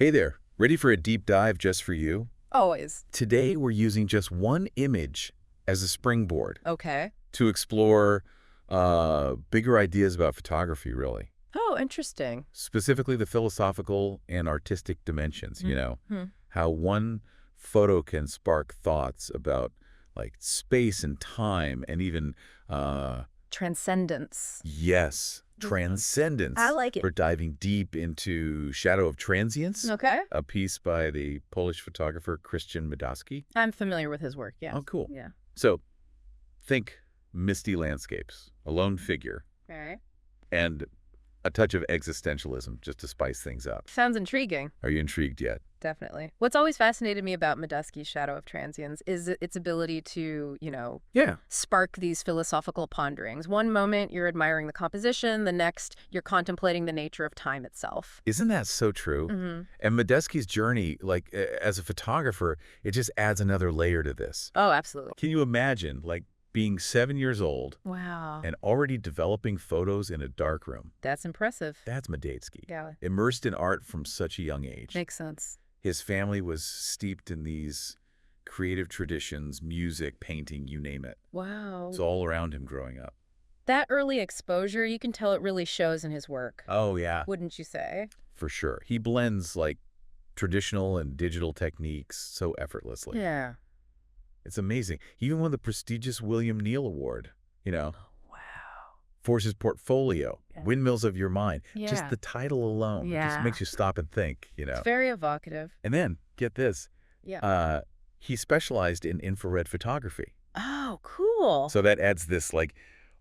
Hey there, ready for a deep dive just for you? Always. Today we're using just one image as a springboard Okay. to explore bigger ideas about photography, really. Oh, interesting. Specifically the philosophical and artistic dimensions, Hmm. how one photo can spark thoughts about like space and time and even, Transcendence. yes, transcendence. I like it. We're diving deep into Shadow of Transience, Okay. a piece by the Polish photographer Krystian Madejski. I'm familiar with his work, yeah. Oh, cool. Yeah. So think misty landscapes, a lone figure, Okay. and a touch of existentialism just to spice things up. Sounds intriguing. Are you intrigued yet? Definitely. What's always fascinated me about Madejski's Shadow of Transience is its ability to, Yeah. spark these philosophical ponderings. One moment you're admiring the composition, the next you're contemplating the nature of time itself. Isn't that so true? Mm-hmm. And Madejski's journey, like as a photographer, it just adds another layer to this. Oh, absolutely. Can you imagine, like, being 7 years old Wow. and already developing photos in a darkroom? That's impressive. That's Madejski. Yeah. Immersed in art from such a young age. Makes sense. His family was steeped in these creative traditions, music, painting, you name it. Wow. It's all around him growing up. That early exposure, you can tell it really shows in his work. Oh, yeah, Wouldn't you say? for sure. He blends, like, traditional and digital techniques so effortlessly. Yeah. It's amazing. He even won the prestigious William Neal Award, Wow. for his portfolio, Yeah. Windmills of Your Mind. Yeah. Just the title alone just Yeah. makes you stop and think, It's very evocative. And then, get this, Yeah. he specialized in infrared photography. Oh, cool. So that adds this, like,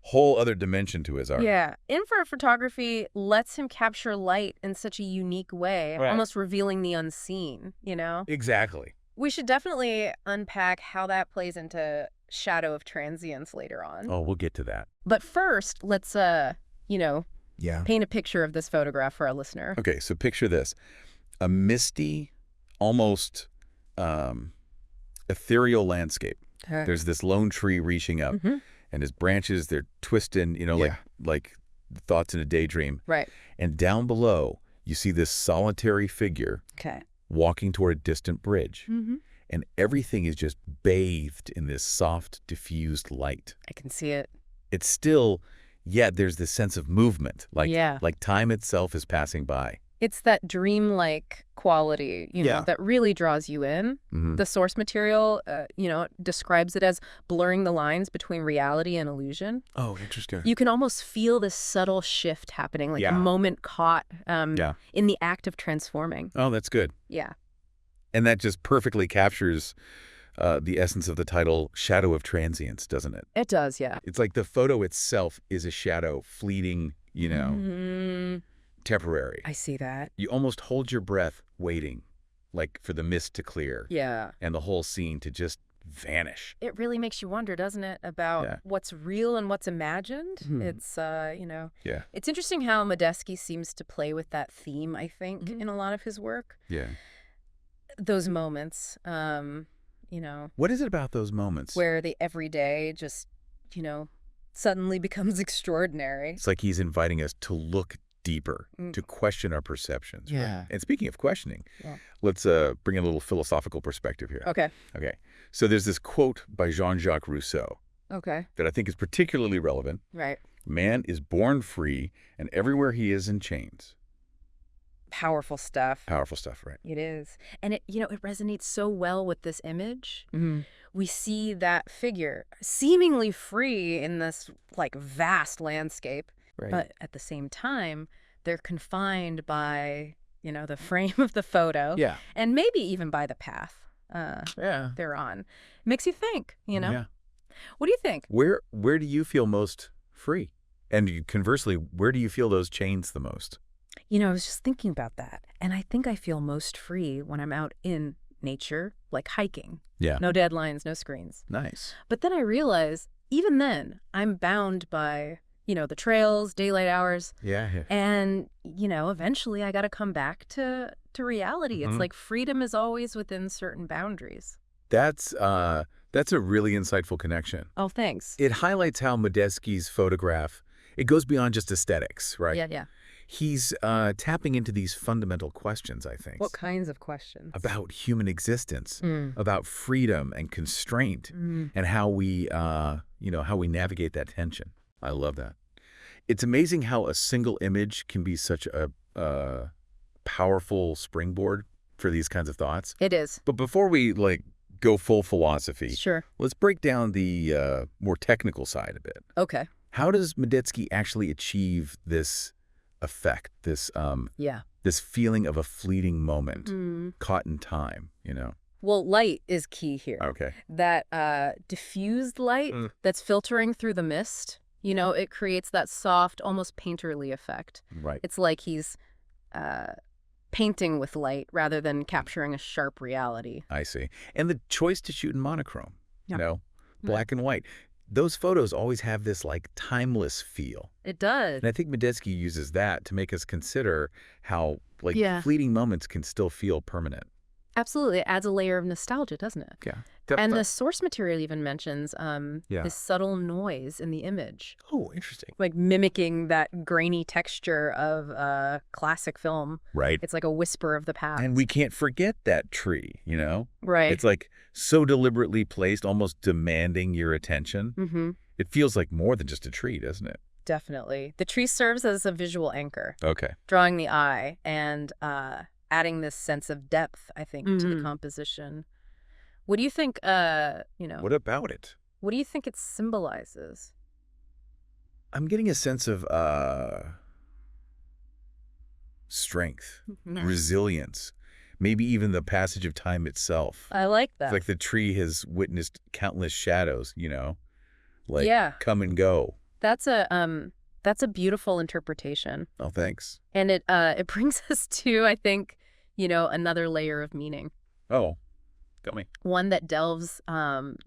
whole other dimension to his art. Yeah. Infrared photography lets him capture light in such a unique way, Right. almost revealing the unseen, Exactly. We should definitely unpack how that plays into Shadow of Transience later on. Oh, we'll get to that. But first, let's, Yeah. paint a picture of this photograph for our listener. Okay, so picture this. A misty, almost ethereal landscape. Okay. There's this lone tree reaching up, Mhm. and his branches, they're twisting, like thoughts in a daydream. Right. And down below, you see this solitary figure Okay. walking toward a distant bridge. Mm-hmm. And everything is just bathed in this soft, diffused light. I can see it. It's still, yet there's this sense of movement, Yeah. like time itself is passing by. It's that dreamlike quality, Yeah. that really draws you in. Mhm. The source material, describes it as blurring the lines between reality and illusion. Oh, interesting. You can almost feel this subtle shift happening, like Yeah. a moment caught Yeah. in the act of transforming. Oh, that's good. Yeah. And that just perfectly captures the essence of the title, Shadow of Transience, doesn't it? It does, yeah. It's like the photo itself is a shadow, fleeting, Mhm. temporary. I see that. You almost hold your breath waiting, like for the mist to clear Yeah. and the whole scene to just vanish. It really makes you wonder, doesn't it, about Yeah. what's real and what's imagined? Mhm. It's, Yeah. it's interesting how Madejski seems to play with that theme, I think, Mhm. in a lot of his work. Yeah. Those moments, What is it about those moments? where the everyday just, suddenly becomes extraordinary. It's like he's inviting us to look deeper, Mm. to question our perceptions. right? Yeah. And speaking of questioning, Yeah. let's bring a little philosophical perspective here. Okay. Okay. So there's this quote by Jean-Jacques Rousseau Okay. that I think is particularly relevant. Right. Man is born free, and everywhere he is in chains. Powerful stuff. Powerful stuff, right? It is. And it resonates so well with this image. We see that figure seemingly free in this like vast landscape, Right. but at the same time, they're confined by, the frame of the photo Yeah. and maybe even by the path Yeah. they're on. Makes you think, Yeah. What do you think? Where do you feel most free? And conversely, where do you feel those chains the most? I was just thinking about that. And I think I feel most free when I'm out in nature, like hiking. Yeah. No deadlines, no screens. Nice. But then I realize, even then, I'm bound by, the trails, daylight hours. Yeah. And, eventually I got to come back to reality. It's Mhm. like freedom is always within certain boundaries. That's a really insightful connection. Oh, thanks. It highlights how Madejski's photograph, it goes beyond just aesthetics, right? Yeah. He's tapping into these fundamental questions, I think. What kinds of questions? About human existence, about freedom and constraint, and how we, how we navigate that tension. I love that. It's amazing how a single image can be such a powerful springboard for these kinds of thoughts. It is. But before we go full philosophy, sure, let's break down the more technical side a bit. Okay. How does Madejski actually achieve this effect, this feeling of a fleeting moment, caught in time, Well, light is key here. Okay. That diffused light that's filtering through the mist, it creates that soft, almost painterly effect. Right. It's like he's painting with light rather than capturing a sharp reality. I see. And the choice to shoot in monochrome, Yeah. black and white. Those photos always have this timeless feel. It does. And I think Madejski uses that to make us consider how Yeah. fleeting moments can still feel permanent. Absolutely. It adds a layer of nostalgia, doesn't it? Yeah. And the source material even mentions this subtle noise in the image. Oh, interesting. Like mimicking that grainy texture of classic film. Right. It's like a whisper of the past. And we can't forget that tree, Right. It's so deliberately placed, almost demanding your attention. Mm-hmm. It feels like more than just a tree, doesn't it? Definitely. The tree serves as a visual anchor. Okay. Drawing the eye and adding this sense of depth, I think, to the composition. What do you think, What about it? what do you think it symbolizes? I'm getting a sense of strength, resilience, maybe even the passage of time itself. I like that. It's like the tree has witnessed countless shadows, Yeah. come and go. That's a beautiful interpretation. Oh, thanks. And it brings us to, I think, another layer of meaning. Oh, got me. One that delves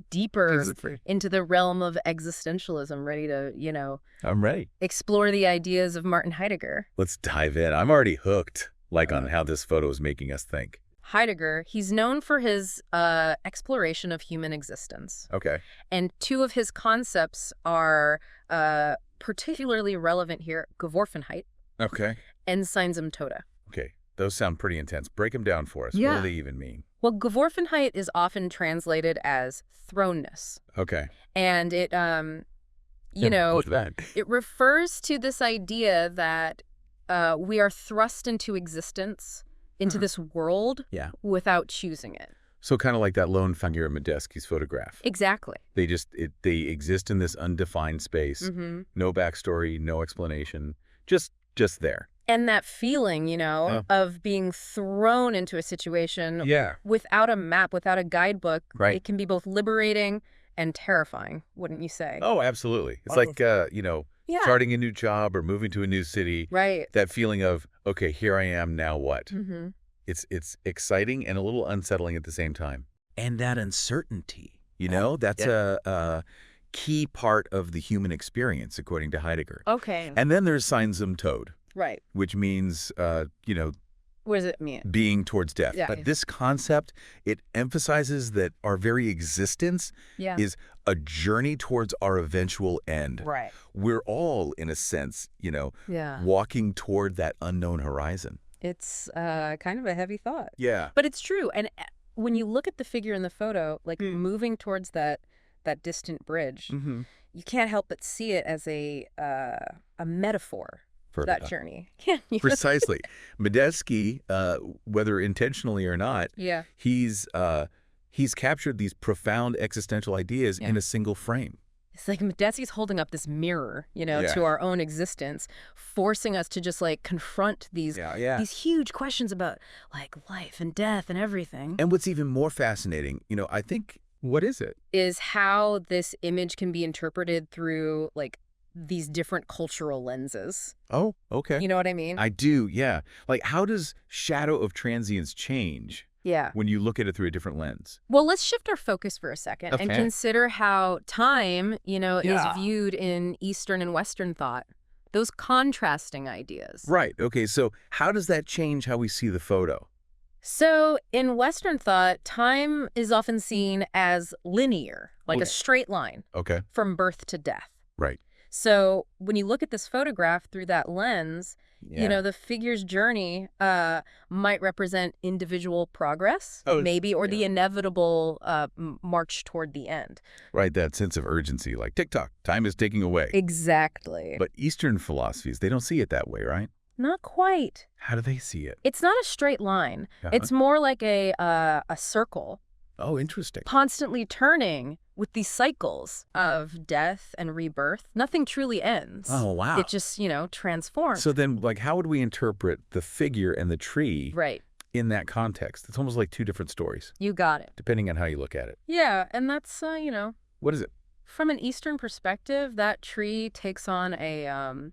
deeper into the realm of existentialism, ready to, I'm ready. explore the ideas of Martin Heidegger. Let's dive in. I'm already hooked, on how this photo is making us think. Heidegger, he's known for his exploration of human existence. Okay. And two of his concepts are particularly relevant here, Geworfenheit Okay. and Sein-zum-Tode. Okay. Those sound pretty intense. Break them down for us. What Yeah. do they even mean? Well, Geworfenheit is often translated as thrownness. Okay. And it, What's that? it refers to this idea that we are thrust into existence, into this world, Yeah. without choosing it. So kind of like that lone figure in Madejski's photograph. Exactly. They they exist in this undefined space. Mm-hmm. No backstory, no explanation. Just there. And that feeling, of being thrown into a situation Yeah. without a map, without a guidebook, Right. it can be both liberating and terrifying, wouldn't you say? Oh, absolutely. It's like, Yeah. starting a new job or moving to a new city. Right. That feeling of, okay, here I am, now what? Mm-hmm. It's exciting and a little unsettling at the same time. And that uncertainty, that's a key part of the human experience, according to Heidegger. Okay. And then there's Sein-zum-Tode, Right. which means, What does it mean? being towards death. Yeah. But this concept, it emphasizes that our very existence Yeah. is a journey towards our eventual end. Right. We're all, in a sense, Yeah. walking toward that unknown horizon. It's kind of a heavy thought. Yeah. But it's true. And when you look at the figure in the photo, moving towards that distant bridge, Mm-hmm. you can't help but see it as a metaphor for that journey. Can't you? Precisely. Madejski, whether intentionally or not, Yeah. he's captured these profound existential ideas in a single frame. It's like Madejski's holding up this mirror, to our own existence, forcing us to just confront these huge questions about life and death and everything. And what's even more fascinating, I think, what is it? Is how this image can be interpreted through these different cultural lenses. Oh, okay. You know what I mean? I do, yeah. How does Shadow of Transience change Yeah. when you look at it through a different lens? Well, let's shift our focus for a second and Okay. consider how time, is viewed in Eastern and Western thought. Those contrasting ideas. Right. Okay. So how does that change how we see the photo? So in Western thought, time is often seen as linear, like a Okay. straight line Okay. from birth to death. Right. So when you look at this photograph through that lens, You know, the figure's journey might represent individual progress, maybe, or the inevitable march toward the end. Right, that sense of urgency, like tick-tock, time is ticking away. Exactly. But Eastern philosophies, they don't see it that way, right? Not quite. How do they see it? It's not a straight line. It's more like a circle. Oh, interesting. Constantly turning with these cycles of death and rebirth. Nothing truly ends. Oh, wow. It just, transforms. So then, like, how would we interpret the figure and the tree in that context? It's almost like two different stories. You got it. Depending on how you look at it. Yeah, and that's, What is it? From an Eastern perspective, that tree takes on a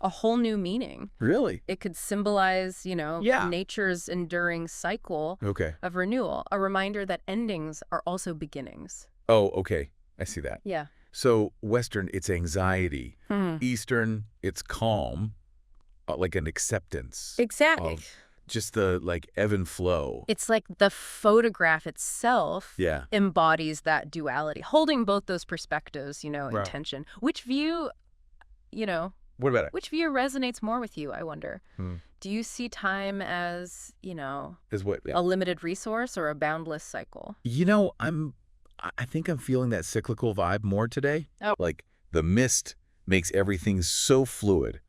whole new meaning. Really? It could symbolize, nature's enduring cycle of renewal, a reminder that endings are also beginnings. Oh, okay. I see that. Yeah. So Western, it's anxiety. Eastern, it's calm, like an acceptance. Exactly. Of just the, like, ebb and flow. It's like the photograph itself embodies that duality, holding both those perspectives, in tension. Which view, What about it? Which view resonates more with you, I wonder? Do you see time as, As what? a limited resource or a boundless cycle? I think I'm feeling that cyclical vibe more today. Oh. Like the mist makes everything so fluid,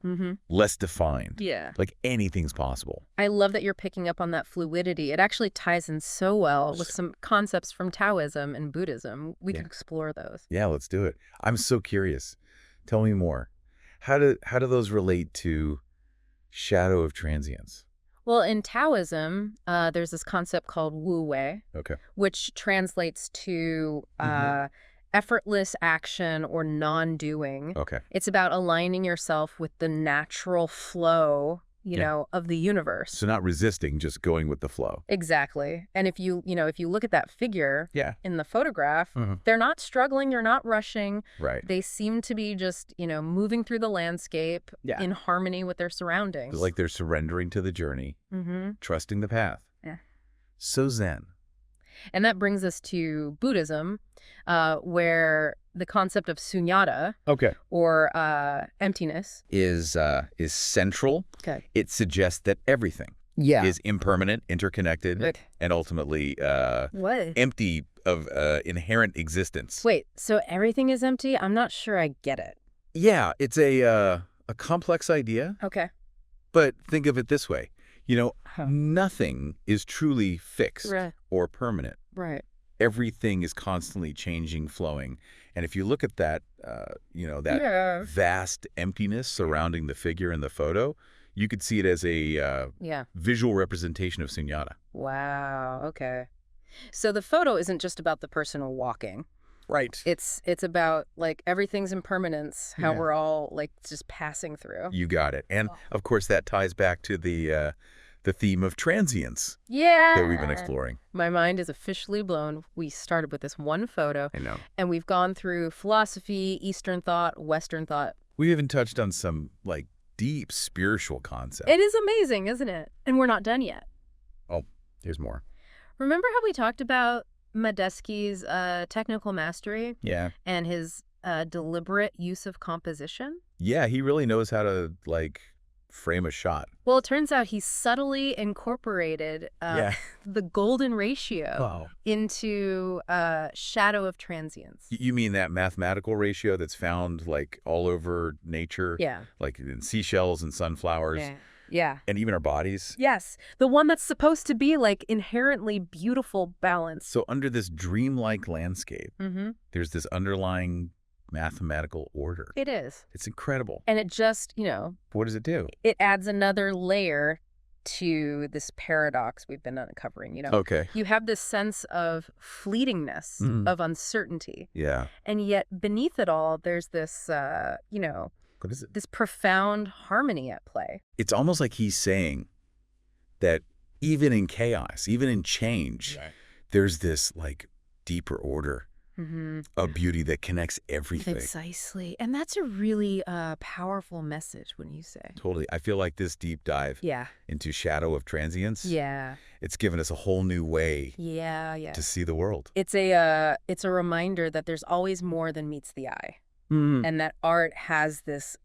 less defined. Yeah. Like anything's possible. I love that you're picking up on that fluidity. It actually ties in so well with some concepts from Taoism and Buddhism. We could explore those. Yeah, let's do it. I'm so curious. Tell me more. How do those relate to Shadow of Transience? Well, in Taoism, there's this concept called Wu Wei, which translates to effortless action or non-doing. It's about aligning yourself with the natural flow, of the universe. So not resisting, just going with the flow. Exactly. And if you look at that figure in the photograph, they're not struggling, they're not rushing. Right. They seem to be just, moving through the landscape in harmony with their surroundings. Like they're surrendering to the journey, trusting the path. Yeah. So Zen. And that brings us to Buddhism, where the concept of sunyata, or emptiness, is central. It suggests that everything is impermanent, interconnected, and ultimately empty of inherent existence. Wait, so everything is empty? I'm not sure I get it. Yeah, it's a complex idea. But think of it this way. Nothing is truly fixed or permanent. Everything is constantly changing, flowing. And if you look at that, that vast emptiness surrounding the figure in the photo, you could see it as a visual representation of sunyata. Wow. Okay. So the photo isn't just about the person walking. Right. It's about, like, everything's impermanence, how we're all, like, just passing through. You got it. And, of course, that ties back to the theme of transience that we've been exploring. My mind is officially blown. We started with this one photo. I know. And we've gone through philosophy, Eastern thought, Western thought. We even touched on some, like, deep spiritual concepts. It is amazing, isn't it? And we're not done yet. Oh, here's more. Remember how we talked about Madejski's technical mastery? Yeah. And his deliberate use of composition? Yeah, he really knows how to, like, frame a shot. Well, it turns out he subtly incorporated the golden ratio into Shadow of Transience. You mean that mathematical ratio that's found, like, all over nature? Yeah. Like in seashells and sunflowers? Yeah. And even our bodies? Yes. The one that's supposed to be, like, inherently beautiful balance. So under this dreamlike landscape, there's this underlying mathematical order. It is. It's incredible. And it just, What does it do? It adds another layer to this paradox we've been uncovering, You have this sense of fleetingness, of uncertainty. Yeah. And yet beneath it all, there's this, what is it? This profound harmony at play. It's almost like he's saying that even in chaos, even in change, there's this, like, deeper order. A beauty that connects everything. Precisely. And that's a really powerful message, wouldn't you say? Totally. I feel like this deep dive into Shadow of Transience, it's given us a whole new way to see the world. It's a reminder that there's always more than meets the eye. And that art has this,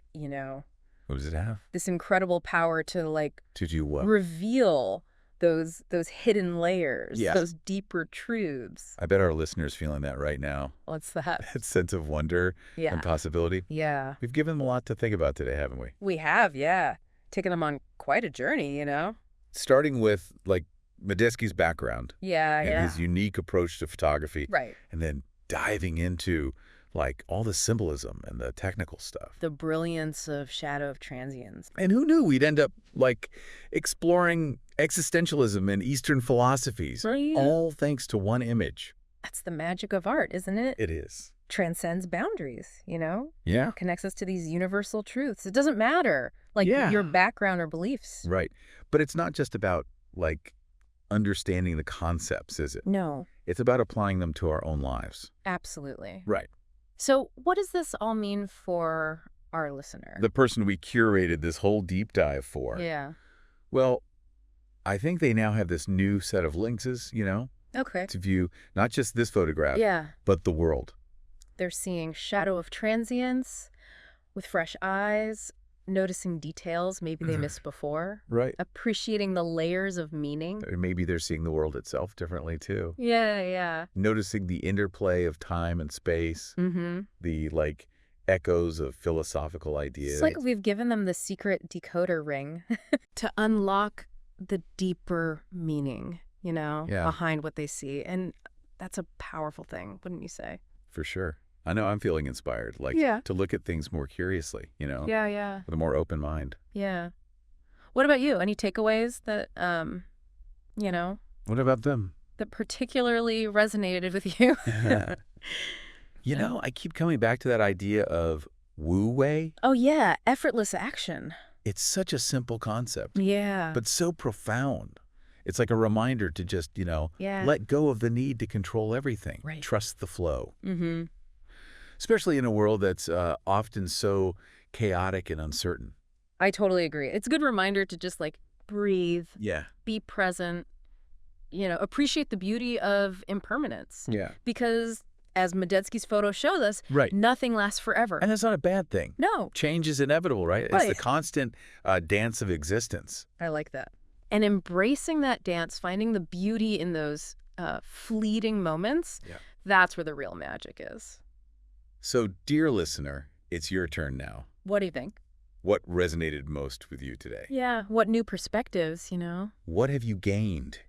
What does it have? This incredible power to, like... To do what? Reveal those hidden layers, Yeah. those deeper truths. I bet our listeners feeling that right now. What's that? That sense of wonder and possibility. Yeah. We've given them a lot to think about today, haven't we? We have, yeah. Taken them on quite a journey, you know? Starting with, like, Madejski's background. Yeah, and his unique approach to photography. Right. And then diving into, like, all the symbolism and the technical stuff. The brilliance of Shadow of Transience. And who knew we'd end up, like, exploring existentialism and Eastern philosophies. Right. All thanks to one image. That's the magic of art, isn't it? It is. Transcends boundaries, you know? Yeah. Connects us to these universal truths. It doesn't matter, like, your background or beliefs. Right. But it's not just about, like, understanding the concepts, is it? No. It's about applying them to our own lives. Absolutely. Right. So what does this all mean for our listener? The person we curated this whole deep dive for. Yeah. Well, I think they now have this new set of lenses, you know? Okay. To view not just this photograph, but the world. They're seeing Shadow of Transience with fresh eyes, noticing details maybe they missed before. Right. Appreciating the layers of meaning. Maybe they're seeing the world itself differently, too. Yeah, yeah. Noticing the interplay of time and space. The, like, echoes of philosophical ideas. It's like we've given them the secret decoder ring to unlock the deeper meaning, you know, behind what they see. And that's a powerful thing, wouldn't you say? For sure. I know I'm feeling inspired, like, to look at things more curiously, you know? Yeah. With a more open mind. Yeah. What about you? Any takeaways that, you know? What about them? That particularly resonated with you? You know, I keep coming back to that idea of Wu Wei. Oh, yeah. Effortless action. It's such a simple concept. Yeah. But so profound. It's like a reminder to just, you know, let go of the need to control everything. Right. Trust the flow. Especially in a world that's often so chaotic and uncertain. I totally agree. It's a good reminder to just, like, breathe. Yeah. Be present. You know, appreciate the beauty of impermanence. Yeah. Because, as Madejski's photo shows us, nothing lasts forever. And that's not a bad thing. No. Change is inevitable, right? It's the constant dance of existence. I like that. And embracing that dance, finding the beauty in those fleeting moments, that's where the real magic is. So, dear listener, it's your turn now. What do you think? What resonated most with you today? Yeah, what new perspectives, you know? What have you gained?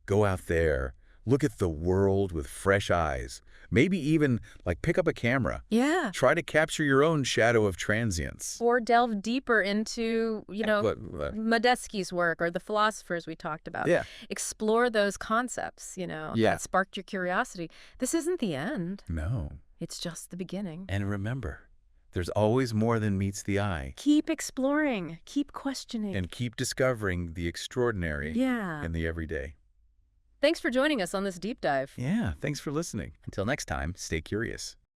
Go out there, look at the world with fresh eyes. Maybe even, like, pick up a camera. Yeah. Try to capture your own Shadow of Transience. Or delve deeper into, you know, Madejski's work or the philosophers we talked about. Yeah. Explore those concepts, you know, that sparked your curiosity. This isn't the end. No. It's just the beginning. And remember, there's always more than meets the eye. Keep exploring. Keep questioning. And keep discovering the extraordinary in the everyday. Thanks for joining us on this deep dive. Yeah, thanks for listening. Until next time, stay curious.